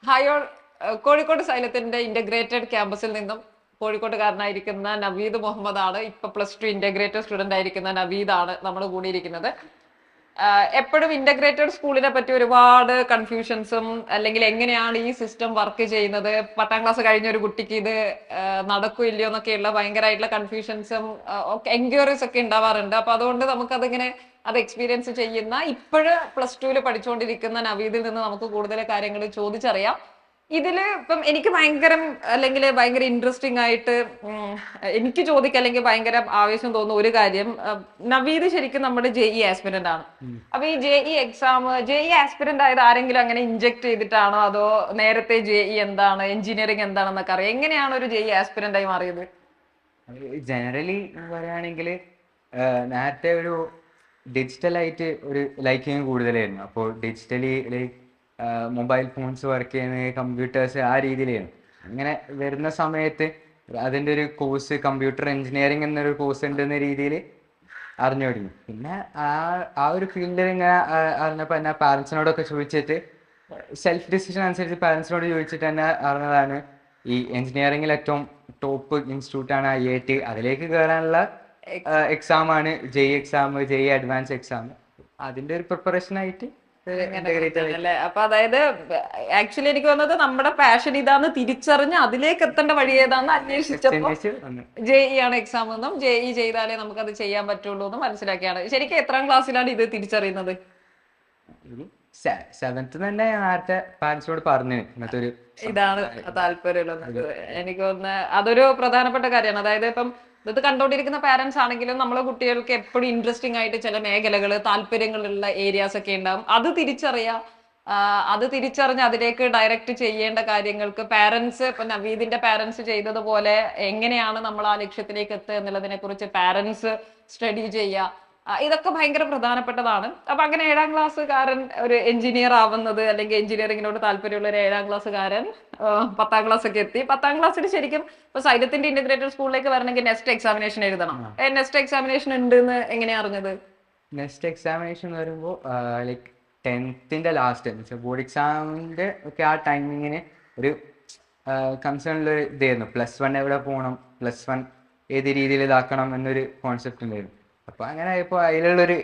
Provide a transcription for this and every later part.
Hi all. Kozhikode സൈലത്തിന്റെ integrated ക്യാമ്പസിൽ നിന്നും കോഴിക്കോട്ടുകാരനായിരിക്കുന്ന നവീദ് മുഹമ്മദ് ആണ്. ഇപ്പൊ +2 ഇന്റഗ്രേറ്റഡ് സ്റ്റുഡന്റ് ആയിരിക്കുന്ന നവീദ് ആണ് നമ്മുടെ കൂടെ ഇരിക്കുന്നത്. എപ്പോഴും ഇന്റഗ്രേറ്റഡ് സ്കൂളിനെ പറ്റി ഒരുപാട് കൺഫ്യൂഷൻസും അല്ലെങ്കിൽ എങ്ങനെയാണ് ഈ സിസ്റ്റം വർക്ക് ചെയ്യുന്നത്, 10ാം ക്ലാസ് കഴിഞ്ഞ ഒരു കുട്ടിക്ക് ഇത് നടക്കൂ ഇല്ലയോ എന്നൊക്കെയുള്ള ഭയങ്കരമായിട്ടുള്ള കൺഫ്യൂഷൻസും എൻക്വയറീസ് ഒക്കെ ഉണ്ടാവാറുണ്ട്. അപ്പൊ അതുകൊണ്ട് നമുക്കതിങ്ങനെ അത് എക്സ്പീരിയൻസ് ചെയ്യുന്ന ഇപ്പോഴ് +2 പഠിച്ചുകൊണ്ടിരിക്കുന്ന നവീദിൽ നിന്ന് നമുക്ക് കൂടുതൽ കാര്യങ്ങൾ ചോദിച്ചറിയാം. ഇതില് ഇപ്പം എനിക്ക് ഭയങ്കര ഇൻട്രസ്റ്റിംഗ് ആയിട്ട് എനിക്ക് ചോദിക്കുക അല്ലെങ്കിൽ ഭയങ്കര ആവേശം തോന്നുന്ന ഒരു കാര്യം, നവീദ് ശരിക്കും നമ്മുടെ JEE ആസ്പിരന്റ് ആണ്. അപ്പൊ ഈ JEE ആസ്പിരന്റ് ആയത് ആരെങ്കിലും അങ്ങനെ ഇൻജെക്ട് ചെയ്തിട്ടാണോ, അതോ നേരത്തെ JEE എന്താണ്, എഞ്ചിനീയറിംഗ് എന്താണെന്നൊക്കെ അറിയാം? എങ്ങനെയാണ് ഒരു JEE ആസ്പിരന്റ് ആയി മാറിയത്? ജനറലി പറയുകയാണെങ്കിൽ നേരത്തെ ഒരു ഡിജിറ്റലായിട്ട് ഒരു ലൈക്കിങ് കൂടുതലായിരുന്നു. അപ്പോൾ digitally like mobile phones work ചെയ്യുന്ന കമ്പ്യൂട്ടേഴ്സ് ആ രീതിയിലായിരുന്നു. അങ്ങനെ വരുന്ന സമയത്ത് അതിൻ്റെ ഒരു കോഴ്സ് കമ്പ്യൂട്ടർ എഞ്ചിനീയറിംഗ് എന്നൊരു കോഴ്സ് ഉണ്ടെന്ന രീതിയിൽ അറിഞ്ഞു തുടങ്ങി. പിന്നെ ആ ഒരു ഫീൽഡിൽ ഇങ്ങനെ അറിഞ്ഞപ്പോൾ എന്നെ പാരൻസിനോടൊക്കെ ചോദിച്ചിട്ട് സെൽഫ് ഡിസിഷൻ അനുസരിച്ച് പാരൻസിനോട് ചോദിച്ചിട്ട് തന്നെ അറിഞ്ഞതാണ് ഈ എഞ്ചിനീയറിംഗിൽ ഏറ്റവും ടോപ്പ് ഇൻസ്റ്റിറ്റ്യൂട്ടാണ് IIT. അതിലേക്ക് കയറാനുള്ള എക്സാം ആണ് JEE അഡ്വാൻസ് എക്സാം. അതിൻ്റെ ഒരു പ്രിപ്പറേഷൻ ആയിട്ട് അല്ലേ? അപ്പൊ അതായത് ആക്ച്വലി എനിക്ക് തോന്നുന്നത് നമ്മുടെ പാഷൻ ഇതാന്ന് തിരിച്ചറിഞ്ഞ് അതിലേക്ക് എത്തേണ്ട വഴി ഏതാന്ന് അന്വേഷിച്ചപ്പോ JEE ആണ് എക്സാം എന്നും JEE ചെയ്താലേ നമുക്കത് ചെയ്യാൻ പറ്റുള്ളൂ എന്നും മനസ്സിലാക്കിയാണ്. ശരിക്കും എത്രാം ക്ലാസ്സിലാണ് ഇത് തിരിച്ചറിയുന്നത്? 7th തന്നെ നേരത്തെ പാരൻസിനോട് പറഞ്ഞു ഇങ്ങനത്തെ ഒരു ഇതാണ് താല്പര്യമുള്ളത്. എനിക്ക് തോന്നുന്നത് അതൊരു പ്രധാനപ്പെട്ട കാര്യമാണ്. അതായത് ഇപ്പം ഇത് കണ്ടോണ്ടിരിക്കുന്ന പാരന്റ്സ് ആണെങ്കിലും നമ്മളെ കുട്ടികൾക്ക് എപ്പോഴും ഇൻട്രസ്റ്റിംഗ് ആയിട്ട് ചില മേഖലകള്, താല്പര്യങ്ങളുള്ള ഏരിയാസ് ഒക്കെ ഉണ്ടാവും. അത് തിരിച്ചറിഞ്ഞ് അതിലേക്ക് ഡയറക്റ്റ് ചെയ്യേണ്ട കാര്യങ്ങൾക്ക് പാരന്റ്സ്, ഇപ്പൊ നവീദിന്റെ പാരന്റ്സ് ചെയ്തതുപോലെ എങ്ങനെയാണ് നമ്മൾ ആ ലക്ഷ്യത്തിലേക്ക് എത്തുക എന്നുള്ളതിനെ കുറിച്ച് പാരന്റ്സ് സ്റ്റഡി ചെയ്യുക, ഇതൊക്കെ ഭയങ്കര പ്രധാനപ്പെട്ടതാണ്. അപ്പൊ അങ്ങനെ 7ാം ക്ലാസ്സുകാരൻ ഒരു എഞ്ചിനീയർ ആവുന്നത്, അല്ലെങ്കിൽ എഞ്ചിനീയറിംഗിനോട് താല്പര്യമുള്ള ഒരു 7ാം ക്ലാസ്സുകാരൻ 10ാം ക്ലാസ് ഒക്കെ എത്തി. 10ാം ക്ലാസ്സിൽ ശരിക്കും ഇപ്പൊ സൈലത്തിന്റെ ഇന്റഗ്രേറ്റഡ് സ്കൂളിലേക്ക് വരണമെങ്കിൽ നെക്സ്റ്റ് എക്സാമിനേഷൻ എഴുതണം. നെക്സ്റ്റ് എക്സാമിനേഷൻ ഉണ്ട് എന്ന് എങ്ങനെയാ അറിഞ്ഞത്? നെക്സ്റ്റ് എക്സാമിനേഷൻ എന്ന് പറയുമ്പോൾ ലൈക്ക് 10th ലാസ്റ്റ് ബോർഡ് എക്സാമിൻ്റെ ഒക്കെ ആ ടൈമിങ്ങിന് ഒരു കൺസേണിൽ ഇതായിരുന്നു. +1 എവിടെ പോകണം, +1 ഏത് രീതിയിൽ ഇതാക്കണം എന്നൊരു കോൺസെപ്റ്റ് ഉണ്ടായിരുന്നു. അപ്പോൾ അങ്ങനെ ഇപ്പോൾ അതിലുള്ളൊരു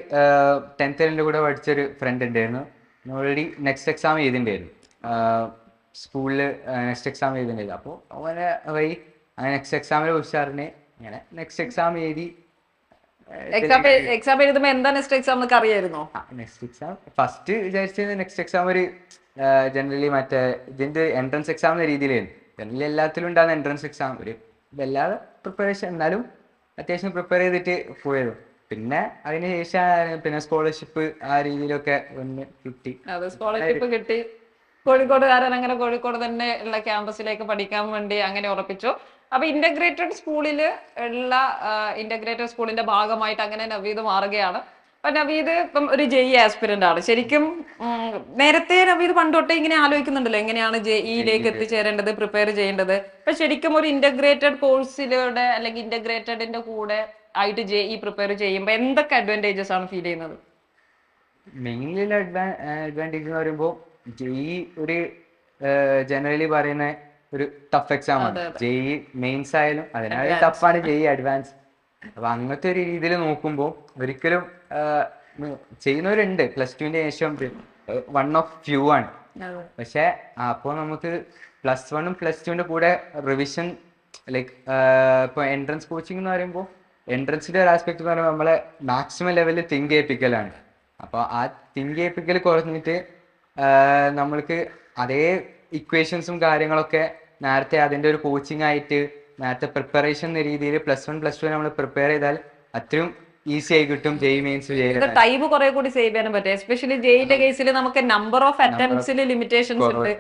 10th കൂടെ പഠിച്ചൊരു ഫ്രണ്ട് ഉണ്ടായിരുന്നു. ഓൾറെഡി നെക്സ്റ്റ് എക്സാം എഴുതിണ്ടായിരുന്നു, സ്കൂളിൽ നെക്സ്റ്റ് എക്സാം എഴുതിണ്ടായിരുന്നു. അപ്പോൾ അങ്ങനെ വഴി അങ്ങനെ നെക്സ്റ്റ് എക്സാമിനെ കുറിച്ച് അറിഞ്ഞ് അങ്ങനെ നെക്സ്റ്റ് എക്സാം എഴുതി. എക്സാം എഴുതുമ്പോ എന്താ നെക്സ്റ്റ് എക്സാം എന്നൊക്കെ അറിയായിരുന്നോ? നെക്സ്റ്റ് എക്സാം ഫസ്റ്റ് വിചാരിച്ചത് നെക്സ്റ്റ് എക്സാം ഒരു ജനറലി മറ്റേ ഇതിൻ്റെ എൻട്രൻസ് എക്സാം എന്ന രീതിയിലായിരുന്നു. ജനറലി എല്ലാത്തിലും ഉണ്ടാകുന്ന എൻട്രൻസ് എക്സാം ഒരു വല്ലാതെ പ്രിപ്പറേഷൻ, എന്നാലും അത്യാവശ്യം പ്രിപ്പയർ ചെയ്തിട്ട് പോയത്. പിന്നെ അതിന് ശേഷം പിന്നെ സ്കോളർഷിപ്പ് ആ രീതിയിലൊക്കെ ഒന്ന് കിട്ടി. അത് സ്കോളർഷിപ്പ് കിട്ടി. കോഴിക്കോടുകാരൻ അങ്ങനെ കോഴിക്കോട് തന്നെ ഉള്ള ക്യാമ്പസിലേക്ക് പഠിക്കാൻ വേണ്ടി അങ്ങനെ ഉറപ്പിച്ചു. അപ്പൊ ഇന്റഗ്രേറ്റഡ് സ്കൂളിന്റെ ഭാഗമായിട്ട് അങ്ങനെ നവീദ് മാറുകയാണ്. അപ്പൊ നവീദ് ഇപ്പം ഒരു JEE ആസ്പിരന്റ് ആണ്. ശരിക്കും നേരത്തെ നവീദ് പണ്ടൊട്ടേ ഇങ്ങനെ ആലോചിക്കുന്നുണ്ടല്ലോ എങ്ങനെയാണ് JEE എത്തിച്ചേരേണ്ടത്, പ്രിപ്പയർ ചെയ്യേണ്ടത്. അപ്പൊ ശരിക്കും ഒരു ഇന്റഗ്രേറ്റഡ് കോഴ്സിലൂടെ അല്ലെങ്കിൽ ഇന്റഗ്രേറ്റഡിന്റെ കൂടെ ആയിട്ട് JEE പ്രിപ്പയർ ചെയ്യുമ്പോൾ എന്തൊക്കെ അഡ്വാൻറ്റേജസ് ആണ് ഫീൽ ചെയ്യുന്നത്? മെയിൻലി അഡ്വാൻറ്റേജ് എന്ന് പറയുമ്പോൾ JEE ഒരു ജനറലി പറയുന്ന ഒരു ടഫ് എക്സാം ആണ്. JEE മെയിൻസ് ആയാലും അതിനാലും ടഫാണ് JEE അഡ്വാൻസ്. അപ്പൊ അങ്ങനത്തെ ഒരു രീതിയിൽ നോക്കുമ്പോൾ ഒരിക്കലും ചെയ്യുന്നവരുണ്ട്. +2ന്റെ ശേഷം വൺ ഓഫ് ഫ്യൂ ആണ്. പക്ഷെ അപ്പോൾ നമുക്ക് +1ഉം +2ന്റെ കൂടെ റിവിഷൻ ലൈക്ക് ഇപ്പോൾ എൻട്രൻസ് കോച്ചിങ് എന്ന് പറയുമ്പോൾ എൻട്രൻസിന്റെ ഒരു ആസ്പെക്ട് എന്ന് പറയുമ്പോൾ നമ്മളെ മാക്സിമം ലെവലിൽ തിങ്ക് ചെയ്യിപ്പിക്കലാണ്. അപ്പോൾ ആ തിങ്ക് ചെയ്യിപ്പിക്കൽ കുറഞ്ഞിട്ട് നമ്മൾക്ക് അതേ ഇക്വേഷൻസും കാര്യങ്ങളൊക്കെ നേരത്തെ അതിൻ്റെ ഒരു കോച്ചിങ് ആയിട്ട് നേരത്തെ പ്രിപ്പറേഷൻ എന്ന രീതിയിൽ +1 +2 നമ്മൾ പ്രിപ്പയർ ചെയ്താൽ അത്രയും ഈസി ആയി കിട്ടും JEE മെയിൻസ് ചെയ്യാൻ. ടൈം കുറെ കൂടി സേവ് ചെയ്യാനും പറ്റും. എസ്പെഷ്യലി JEEന്റെ കേസിൽ നമുക്ക് നമ്പർ ഓഫ് അറ്റംപ്റ്റ്സിൽ ലിമിറ്റേഷൻസ് ഉണ്ട്.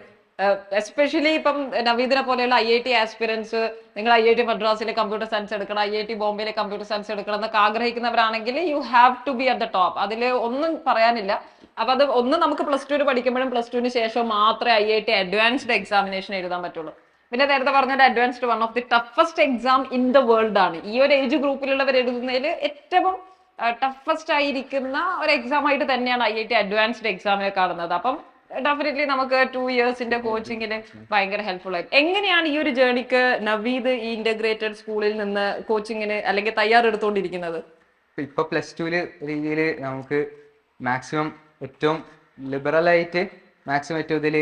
എസ്പെഷ്യലി ഇപ്പം നവീദിനെ പോലെയുള്ള IIT ആസ്പിരൻസ്, നിങ്ങൾ IIT മദ്രാസിലെ കമ്പ്യൂട്ടർ സയൻസ് എടുക്കണം, IIT ബോംബെയിലെ കമ്പ്യൂട്ടർ സയൻസ് എടുക്കണം എന്നൊക്കെ ആഗ്രഹിക്കുന്നവരാണെങ്കിൽ you have to be at the top. അതിൽ ഒന്നും പറയാനില്ല. അപ്പൊ അത് നമുക്ക് +2 പഠിക്കുമ്പോഴും +2ന് ശേഷം മാത്രമേ IIT അഡ്വാൻസ്ഡ് എക്സാമിനേഷൻ എഴുതാൻ പറ്റുള്ളൂ. പിന്നെ നേരത്തെ പറഞ്ഞ advanced one of the toughest exam in the world ആണ്. ഈ ഒരു ഏജ് ഗ്രൂപ്പിലുള്ളവർ എഴുതുന്നതിൽ ഏറ്റവും ടഫസ്റ്റ് ആയിരിക്കുന്ന ഒരു എക്സാം ആയിട്ട് തന്നെയാണ് IIT അഡ്വാൻസ്ഡ് എക്സാമിനെ കാണുന്നത്. അപ്പം ഡെഫിനറ്റ്ലി നമുക്ക് 2 ഇയേഴ്സിന്റെ കോച്ചിങ്ങിന് ഭയങ്കര ഹെൽപ്ഫുൾ ആയി. എങ്ങനെയാണ് ഈ ഒരു ജേർണിക്ക് നവീദ് ഈ ഇന്റഗ്രേറ്റഡ് സ്കൂളിൽ നിന്ന് കോച്ചിങ്ങിന് അല്ലെങ്കിൽ തയ്യാറെടുത്തോണ്ടിരിക്കുന്നത്? ഇപ്പൊ +2 രീതിയിൽ നമുക്ക് മാക്സിമം ഏറ്റവും ലിബറൽ ആയിട്ട് മാക്സിമം ഏറ്റവും ഇതിൽ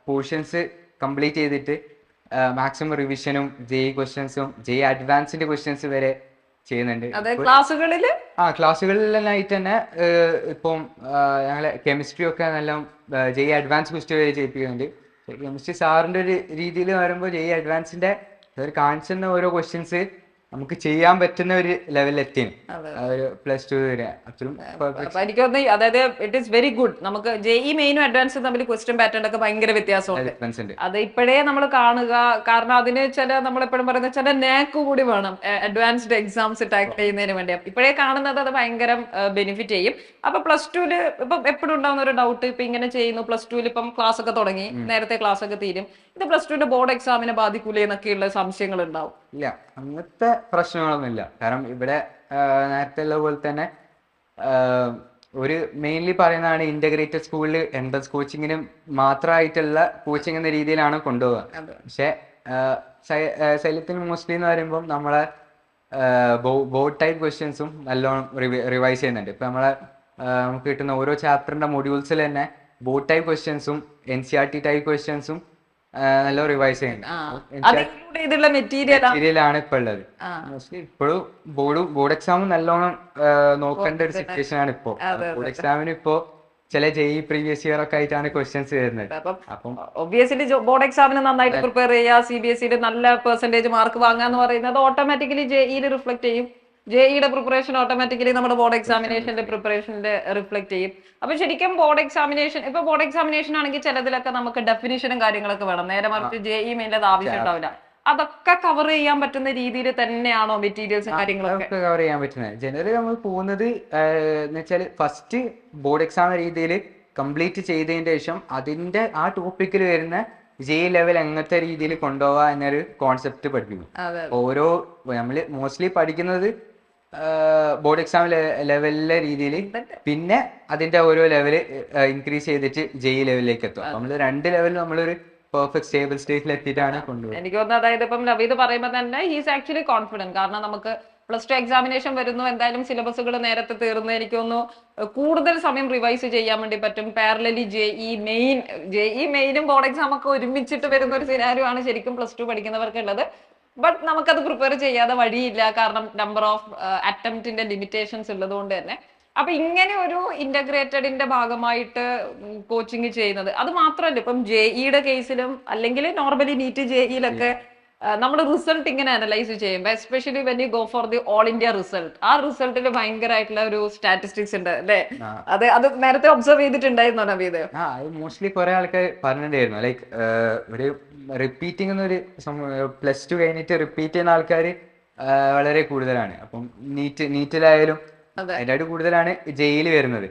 പോർഷൻസ് കംപ്ലീറ്റ് ചെയ്തിട്ട് മാക്സിമം റിവിഷനും ക്വസ്റ്റ്യൻസും അഡ്വാൻസിന്റെ ക്വസ്റ്റ്യൻസ് വരെ ചെയ്യുന്നുണ്ട്. ക്ലാസ്സുകളിൽ ക്ലാസ്സുകളിലായിട്ട് തന്നെ ഇപ്പം ഞങ്ങളെ കെമിസ്ട്രി ഒക്കെ നല്ല അഡ്വാൻസ് ക്വസ്റ്റ്യൻ വരെ ചെയ്യിപ്പിക്കുന്നുണ്ട്. കെമിസ്ട്രി സാറിന്റെ ഒരു രീതിയിൽ വരുമ്പോൾ അഡ്വാൻസിന്റെ കാണിച്ചിരുന്ന ഓരോ ക്വസ്റ്റ്യൻസ് നമുക്ക് ചെയ്യാൻ പറ്റുന്ന ഒരു ലെവലിൽ എത്തിയാണ് +2 വരെ. എനിക്ക് തോന്നുന്നു അതായത് ഇറ്റ് ഈസ് വെരി ഗുഡ്. നമുക്ക് മെയിനും അഡ്വാൻസും തമ്മിൽ ക്വസ്റ്റ്യൻ പാറ്റേൺ ഒക്കെ ഭയങ്കര വ്യത്യാസമുണ്ട്. അത് ഇപ്പോഴേ നമ്മൾ കാണുക. കാരണം അതിന് നമ്മൾ എപ്പോഴും പറയുന്ന ചില നാക്ക് കൂടി വേണം അഡ്വാൻസ്ഡ് എക്സാംസ് ടാക്കിൾ ചെയ്യുന്നതിന് വേണ്ടി. ഇപ്പോഴേ കാണുന്നത് അത് ഭയങ്കര ബെനിഫിറ്റ് ചെയ്യും. അപ്പൊ +2 ഇപ്പം എപ്പോഴും ഉണ്ടാവുന്ന ഒരു ഡൗട്ട്, ഇപ്പൊ ഇങ്ങനെ ചെയ്യുന്നു, +2 ഇപ്പം ക്ലാസ് ഒക്കെ തുടങ്ങി, നേരത്തെ ക്ലാസ് ഒക്കെ തീരും, ഇത് +2 ബോർഡ് എക്സാമിനെ ബാധിക്കൂലേ എന്നൊക്കെയുള്ള സംശയങ്ങൾ ഉണ്ടാവും. ഇല്ല, അങ്ങനത്തെ പ്രശ്നങ്ങളൊന്നുമില്ല. കാരണം ഇവിടെ നേരത്തെ ഉള്ള പോലെ തന്നെ ഒരു മെയിൻലി പറയുന്നതാണ് ഇന്റഗ്രേറ്റഡ് സ്കൂളിൽ എൻട്രൻസ് കോച്ചിങ്ങിന് മാത്രമായിട്ടുള്ള കോച്ചിങ് എന്ന രീതിയിലാണ് കൊണ്ടുപോകുക. പക്ഷെ ശൈലത്തിന് മോസ്റ്റ്ലി എന്ന് പറയുമ്പോൾ നമ്മളെ ബോർഡ് ടൈപ്പ് ക്വസ്റ്റ്യൻസും നല്ലോണം റിവൈസ് ചെയ്യുന്നുണ്ട്. ഇപ്പൊ നമുക്ക് കിട്ടുന്ന ഓരോ ചാപ്റ്ററിന്റെ മൊഡ്യൂൾസിൽ തന്നെ ബോർഡ് ടൈപ്പ് ക്വസ്റ്റ്യൻസും NCERT ടൈപ്പ് ക്വസ്റ്റ്യൻസും നല്ല റിവൈസ് ചെയ്യുന്നുണ്ട്. മെറ്റീരിയലാണ് ഇപ്പൊ ഉള്ളത്. മോസ്റ്റ്ലി ഇപ്പോഴും ബോർഡ് എക്സാം നല്ലോണം നോക്കേണ്ട ഒരു സിറ്റുവേഷൻ ആണ് ഇപ്പോ. ബോർഡ് എക്സാമിന് ഇപ്പോ ചില പ്രീവിയസ് ഇയർ ഒക്കെ ആയിട്ടാണ് ക്വസ്റ്റ്യൻസ് വരുന്നത്. അപ്പം ഒബ്വിയസ്ലി ബോർഡ് എക്സാമിന് നന്നായിട്ട് പ്രിപ്പയർ ചെയ്യുക, CBSE നല്ല പെർസെന്റേജ് മാർക്ക് വാങ്ങാന്ന് പറയുന്നത് ഓട്ടോമാറ്റിക്കലി JEE റിഫ്ലക്ട് ചെയ്യും. JEE പ്രിപ്പറേഷൻ ഓട്ടോമാറ്റിക്കലി നമ്മുടെ ബോർഡ് എക്സാമിനേഷന്റെ പ്രിപ്പറേഷനിൽ റിഫ്ലക്ട് ചെയ്യും. അപ്പൊ ശരിക്കും ബോർഡ് എക്സാമിനേഷൻ ആണെങ്കിൽ ചിലതിലൊക്കെ നമുക്ക് ഡെഫിനിഷനും കാര്യങ്ങളൊക്കെ വേണം. നേരെ മറിച്ച് JEE മെയിൻ്റെ അത് ആവശ്യം ഉണ്ടാവില്ല. അതൊക്കെ കവർ ചെയ്യാൻ പറ്റുന്ന രീതിയിൽ തന്നെയാണോ മെറ്റീരിയൽസും കാര്യങ്ങളൊക്കെ കവർ ചെയ്യാൻ പറ്റുന്നത്? ജനറലി നമ്മൾ പോകുന്നത് എന്ന് വെച്ചാൽ ഫസ്റ്റ് ബോർഡ് എക്സാം രീതിയിൽ കംപ്ലീറ്റ് ചെയ്തതിന് ശേഷം അതിന്റെ ആ ടോപ്പിക്കിൽ വരുന്ന JEE ലെവൽ എങ്ങനത്തെ രീതിയിൽ കൊണ്ടുപോവാ എന്നൊരു കോൺസെപ്റ്റ് പഠിപ്പിക്കും. ഓരോ നമ്മൾ മോസ്റ്റ്ലി പഠിക്കുന്നത് ബോർഡ് എക്സാം ലെവലിലെ രീതിയിൽ, പിന്നെ അതിന്റെ ഓരോ ലെവല് ഇൻക്രീസ് ചെയ്തിട്ട് JEE ലെവലിലേക്ക് എത്തും. നമ്മൾ 2 ലെവൽ നമ്മളൊരു പെർഫെക്റ്റ് സ്റ്റേബിൾ സ്റ്റേറ്റിൽ എത്തിയിട്ടാണ് കൊണ്ടുപോകുന്നത്. എനിക്ക് തോന്നുന്നു അതായത് ഇപ്പം നവീദ് പറയുമ്പോൾ തന്നെ ഹീസ് ആക്ച്വലി കോൺഫിഡന്റ്. കാരണം നമുക്ക് +2 എക്സാമിനേഷൻ വരുന്നു, എന്തായാലും സിലബസുകൾ നേരത്തെ തീർന്നു. എനിക്ക് തോന്നുന്നു കൂടുതൽ സമയം റിവൈസ് ചെയ്യാൻ വേണ്ടി പറ്റും. പാരലലി JEE മെയിനും ബോർഡ് എക്സാം ഒക്കെ ഒരുമിച്ചിട്ട് വരുന്ന ഒരു സിനാരിയോ ആണ് ശരിക്കും +2 പഠിക്കുന്നവർക്ക് ഉള്ളത്. ബട്ട് നമുക്കത് പ്രിപ്പയർ ചെയ്യാതെ വഴിയില്ല, കാരണം നമ്പർ ഓഫ് അറ്റംപ്റ്റിന്റെ ലിമിറ്റേഷൻസ് ഉള്ളത് കൊണ്ട് തന്നെ. അപ്പൊ ഇങ്ങനെ ഒരു ഇന്റഗ്രേറ്റഡിന്റെ ഭാഗമായിട്ട് കോച്ചിങ് ചെയ്യുന്നത്, അത് മാത്രമല്ല ഇപ്പം JEE കേസിലും അല്ലെങ്കിൽ നോർമലി നീറ്റ് JEE നമ്മൾ റിസൾട്ട് ഇങ്ങനെ അനലൈസ് ചെയ്യുമ്പോൾ, especially when you go for the all India result, ആ റിസൾട്ടിൽ ഭയങ്കരമായിട്ടുള്ള ഒരു സ്റ്റാറ്റിസ്റ്റിക്സ് ഉണ്ട് അല്ലെ? അത് നേരത്തെ ഒബ്സർവ് ചെയ്തിട്ടുണ്ടായിരുന്നോ നവീദ്? മോസ്റ്റ്ലി കുറെ ആൾക്കാർ പറഞ്ഞിട്ടുണ്ടായിരുന്നു, ലൈക്ക് ഒരു റിപ്പീറ്റിംഗ് എന്നൊരു +2 കഴിഞ്ഞിട്ട് റിപ്പീറ്റ് ചെയ്യുന്ന ആൾക്കാർ വളരെ കൂടുതലാണ്. അപ്പം നീറ്റിലായാലും അതിനായിട്ട് കൂടുതലാണ് JEE വരുന്നത്.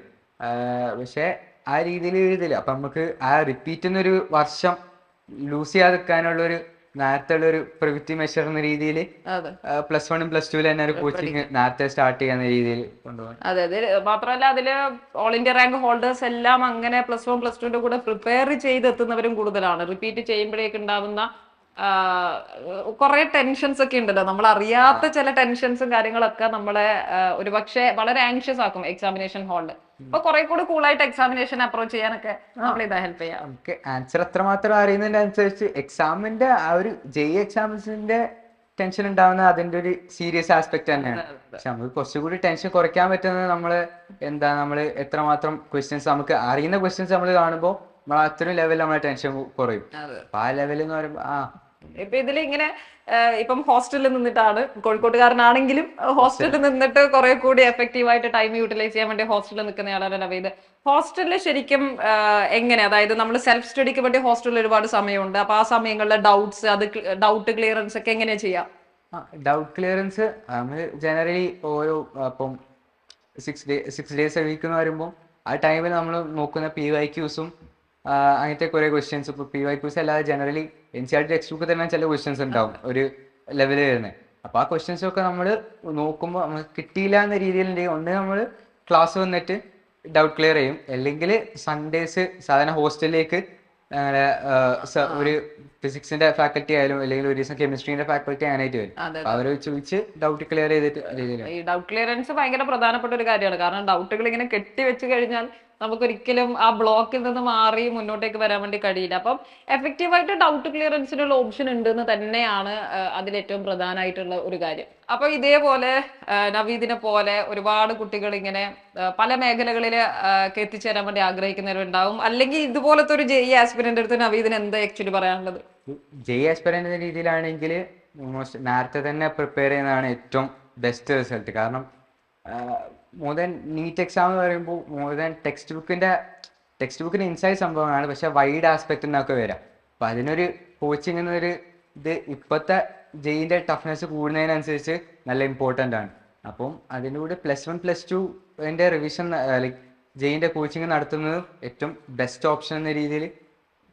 പക്ഷെ ആ രീതിയിൽ എഴുതില്ല. അപ്പൊ നമുക്ക് ആ റിപ്പീറ്റ് എന്നൊരു വർഷം ലൂസ് ചെയ്യാതിരിക്കാനുള്ള ഒരു നേരത്തെ ഉള്ള ഒരു പ്രിവിറ്റി മെഷർ എന്ന രീതിയിൽ +1 +2 തന്നെ ഒരു കോച്ചിങ് നേരത്തെ സ്റ്റാർട്ട് ചെയ്യുന്ന രീതിയിൽ കൊണ്ടുപോകാൻ. അതെ, മാത്രമല്ല അതില് ഓൾ ഇന്ത്യ റാങ്ക് ഹോൾഡേഴ്സ് എല്ലാം അങ്ങനെ +1 +2 കൂടെ പ്രിപ്പയർ ചെയ്തെത്തുന്നവരും കൂടുതലാണ്. റിപ്പീറ്റ് ചെയ്യുമ്പോഴേക്ക് ഉണ്ടാവുന്ന കുറെ ടെൻഷൻസ് ഒക്കെ ഉണ്ടല്ലോ, നമ്മൾ അറിയാത്ത ചില ടെൻഷൻസും കാര്യങ്ങളൊക്കെ നമ്മളെ ഒരുപക്ഷെ വളരെ ആങ്ഷ്യസ് ആക്കും എക്സാമിനേഷൻ ഹാളിൽ. അപ്പൊ കുറെ കൂടി കൂളായിട്ട് എക്സാമിനേഷൻ അപ്രോച്ച് ചെയ്യാനൊക്കെ നമ്മൾ ഇതാ ഹെൽപ്പ് ചെയ്യാം. നമുക്ക് ആൻസർ എത്രമാത്രം അറിയുന്നതിന്റെ അനുസരിച്ച് എക്സാമിന്റെ ആ ഒരു JEE എക്സാംസിന്റെ ടെൻഷൻ ഉണ്ടാവുന്ന അതിന്റെ ഒരു സീരിയസ് ആസ്പെക്ട് തന്നെയാണ്. പക്ഷെ നമുക്ക് കുറച്ചുകൂടി ടെൻഷൻ കുറയ്ക്കാൻ പറ്റുന്നത് നമ്മൾ എത്രമാത്രം ക്വസ്റ്റ്യൻസ് നമുക്ക് അറിയുന്ന ക്വസ്റ്റ്യൻസ് നമ്മൾ കാണുമ്പോൾ നമ്മൾ അത്രയും ലെവലിൽ നമ്മളെ ടെൻഷൻ കുറയും. അപ്പൊ ആ ലെവലിൽ എന്ന് പറയുമ്പോൾ ഇപ്പൊ ഇതിൽ ഇങ്ങനെ ഇപ്പം ഹോസ്റ്റലിൽ നിന്നിട്ടാണ്, കോഴിക്കോട്ടുകാരനാണെങ്കിലും ഹോസ്റ്റലിൽ നിന്നിട്ട് കുറെ കൂടി എഫക്റ്റീവായിട്ട് ടൈം യൂട്ടിലൈസ് ചെയ്യാൻ വേണ്ടി ഹോസ്റ്റലിൽ നിൽക്കുന്നയാളാണ് നവീദ്. ഹോസ്റ്റലിൽ ശരിക്കും എങ്ങനെ, അതായത് നമ്മൾ സെൽഫ് സ്റ്റഡിക്ക് വേണ്ടി ഹോസ്റ്റലിൽ ഒരുപാട് സമയമുണ്ട്. അപ്പൊ ആ സമയങ്ങളിലെ ഡൗട്ട് ക്ലിയറൻസ് ഒക്കെ എങ്ങനെയാ ചെയ്യാം? ഡൗട്ട് ക്ലിയറൻസ് നമ്മൾ ജനറലി ഓരോ ഇപ്പം 6 days a week എന്ന് പറയുമ്പോൾ ആ ടൈമിൽ നമ്മൾ നോക്കുന്ന PYQs അങ്ങനത്തെ കുറെ ക്വസ്റ്റ്യൻസ്. ഇപ്പോൾ PYQs അല്ലാതെ ജനറലി NCERT ടെക്സ്റ്റ് ബുക്ക് തന്നെ ചില ക്വസ്റ്റ്യൻസ് ഉണ്ടാവും ഒരു ലെവലിൽ വരുന്നത്. അപ്പോൾ ആ ക്വസ്റ്റ്യൻസ് ഒക്കെ നമ്മൾ നോക്കുമ്പോൾ നമുക്ക് കിട്ടിയില്ല എന്ന രീതിയിൽ നമ്മൾ ക്ലാസ് വന്നിട്ട് ഡൗട്ട് ക്ലിയർ ചെയ്യും. അല്ലെങ്കിൽ സൺഡേസ് സാധാരണ ഹോസ്റ്റലിലേക്ക് അങ്ങനെ ഒരു ഫിസിക്സിന്റെ ഫാക്കൽറ്റി ആയാലും അല്ലെങ്കിൽ ഒരു ദിവസം കെമിസ്ട്രീന്റെ ഫാക്കൽറ്റി ആയിട്ട് വരും. അപ്പൊ അവരെ ചോദിച്ച് ഡൗട്ട് ക്ലിയർ ചെയ്തിട്ട് ഈ ഡൗട്ട് ക്ലിയറൻസ് ഭയങ്കര പ്രധാനപ്പെട്ട ഒരു കാര്യമാണ്. കാരണം ഡൗട്ടുകൾ ഇങ്ങനെ കെട്ടിവെച്ച് കഴിഞ്ഞാൽ നമുക്കൊരിക്കലും ആ ബ്ലോക്കിൽ നിന്ന് മാറി മുന്നോട്ടേക്ക് വരാൻ വേണ്ടി കഴിയില്ല. അപ്പം എഫക്റ്റീവായിട്ട് ഡൗട്ട് ക്ലിയറൻസിനുള്ള ഓപ്ഷൻ ഉണ്ട് എന്ന് തന്നെയാണ് അതിലേറ്റവും പ്രധാനമായിട്ടുള്ള ഒരു കാര്യം. അപ്പൊ ഇതേപോലെ നവീദിനെ പോലെ ഒരുപാട് കുട്ടികൾ ഇങ്ങനെ പല മേഖലകളിൽ എത്തിച്ചേരാൻ വേണ്ടി ആഗ്രഹിക്കുന്നവരുണ്ടാവും. അല്ലെങ്കിൽ ഇതുപോലത്തെ ഒരു ജെഇ ആസ്പിരന്റ് അടുത്ത് നവീദിന് എന്താ ആക്ച്വലി പറയാനുള്ളത്? ജെഇ ആസ്പിരന്റ് എന്ന രീതിയിലാണെങ്കിൽ നേരത്തെ തന്നെ പ്രിപ്പയർ ചെയ്യുന്നതാണ് ഏറ്റവും ബെസ്റ്റ് റിസൾട്ട്. കാരണം മോർ ദാൻ നീറ്റ് എക്സാം എന്ന് പറയുമ്പോൾ മോർ ദാൻ ടെക്സ്റ്റ് ബുക്കിന് ഇൻസൈഡ് സംഭവമാണ്, പക്ഷെ വൈഡ് ആസ്പെക്ട് എന്നൊക്കെ വരാം. അപ്പം അതിനൊരു കോച്ചിങ് എന്നൊരു ഇത് ഇപ്പോഴത്തെ ജെയിൻ്റെ ടഫ്നെസ് കൂടുന്നതിനനുസരിച്ച് നല്ല ഇമ്പോർട്ടൻ്റ് ആണ്. അപ്പം അതിലൂടെ +1+2 റിവിഷൻ ലൈക്ക് ജെയിൻ്റെ കോച്ചിങ് നടത്തുന്നത് ഏറ്റവും ബെസ്റ്റ് ഓപ്ഷൻ എന്ന രീതിയിൽ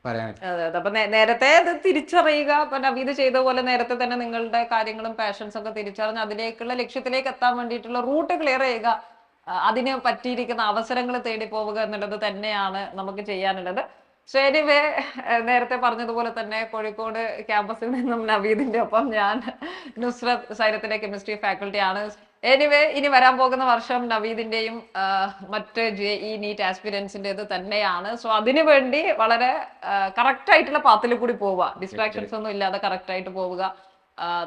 പറയാൻ പറ്റും. അതെ അതെ. അപ്പൊ നേരത്തെ ഇത് തിരിച്ചറിയുക. അപ്പൊ നവീദ് ചെയ്ത പോലെ നേരത്തെ തന്നെ നിങ്ങളുടെ കാര്യങ്ങളും പാഷൻസ് ഒക്കെ തിരിച്ചറിഞ്ഞ് അതിലേക്കുള്ള ലക്ഷ്യത്തിലേക്ക് എത്താൻ വേണ്ടിയിട്ടുള്ള റൂട്ട് ക്ലിയർ ചെയ്യുക, അതിന് പറ്റിയിരിക്കുന്ന അവസരങ്ങൾ തേടി പോവുക എന്നുള്ളത് തന്നെയാണ് നമുക്ക് ചെയ്യാനുള്ളത്. സോ എനിവേ, നേരത്തെ പറഞ്ഞതുപോലെ തന്നെ കോഴിക്കോട് ക്യാമ്പസിൽ നിന്നും നവീദിന്റെ ഒപ്പം ഞാൻ നുസ്രത്ത് സൈനത്തിന്റെ കെമിസ്ട്രി ഫാക്കൽറ്റി ആണ്. എനിവേ, ഇനി വരാൻ പോകുന്ന വർഷം നവീദിന്റെയും മറ്റ് ജെഇ നീറ്റ് ആസ്പിരൻസിന്റേത് തന്നെയാണ്. സോ അതിനു വേണ്ടി വളരെ കറക്റ്റ് ആയിട്ടുള്ള പാത്തിൽ കൂടി പോവുക, ഡിസ്ട്രാക്ഷൻസ് ഒന്നും ഇല്ലാതെ കറക്റ്റ് ആയിട്ട് പോവുക,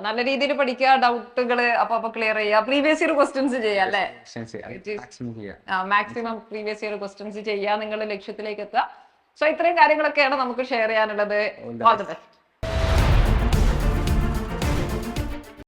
നല്ല രീതിയിൽ പഠിക്കുക, ഡൗട്ടുകൾ അപ്പൊ ക്ലിയർ ചെയ്യുക, പ്രീവിയസ് ഇയർ ക്വസ്റ്റ്യൻസ് ചെയ്യുക അല്ലെ, മാക്സിമം പ്രീവിയസ് ഇയർ ക്വസ്റ്റ്യൻസ് ചെയ്യുക, നിങ്ങളുടെ ലക്ഷ്യത്തിലേക്ക് എത്തുക. സോ ഇത്രയും കാര്യങ്ങളൊക്കെയാണ് നമുക്ക് ഷെയർ ചെയ്യാനുള്ളത്. All the best.